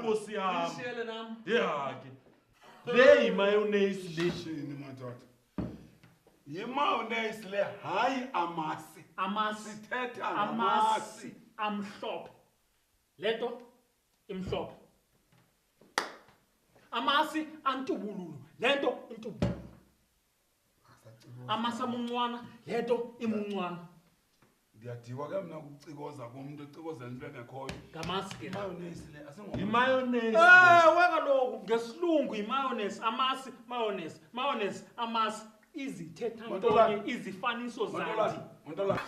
Nkosi yami. Ishele nami. Yeah ke. Le mayonnaise le. Shini madoda. Yimayonnaise le hayi amasi. Amasi. Sithetha Amasi amhlophe. Leto imhlophe. Amasi antubululu. Lento intubululu. Amasi amuncwana. Leto imuncwana. Ndiyadiwa ke mina ukucikoza komuntu ocikozela into engekhoyo. Ngamasi ke. Mayonnaise le asengoba. Imayonnaise. Kaloku ngesilungu imayonnaise, amasi, mayonnaise, mayonnaise, amasi, izithetha ntonye, izifaniso zandi. Montolani.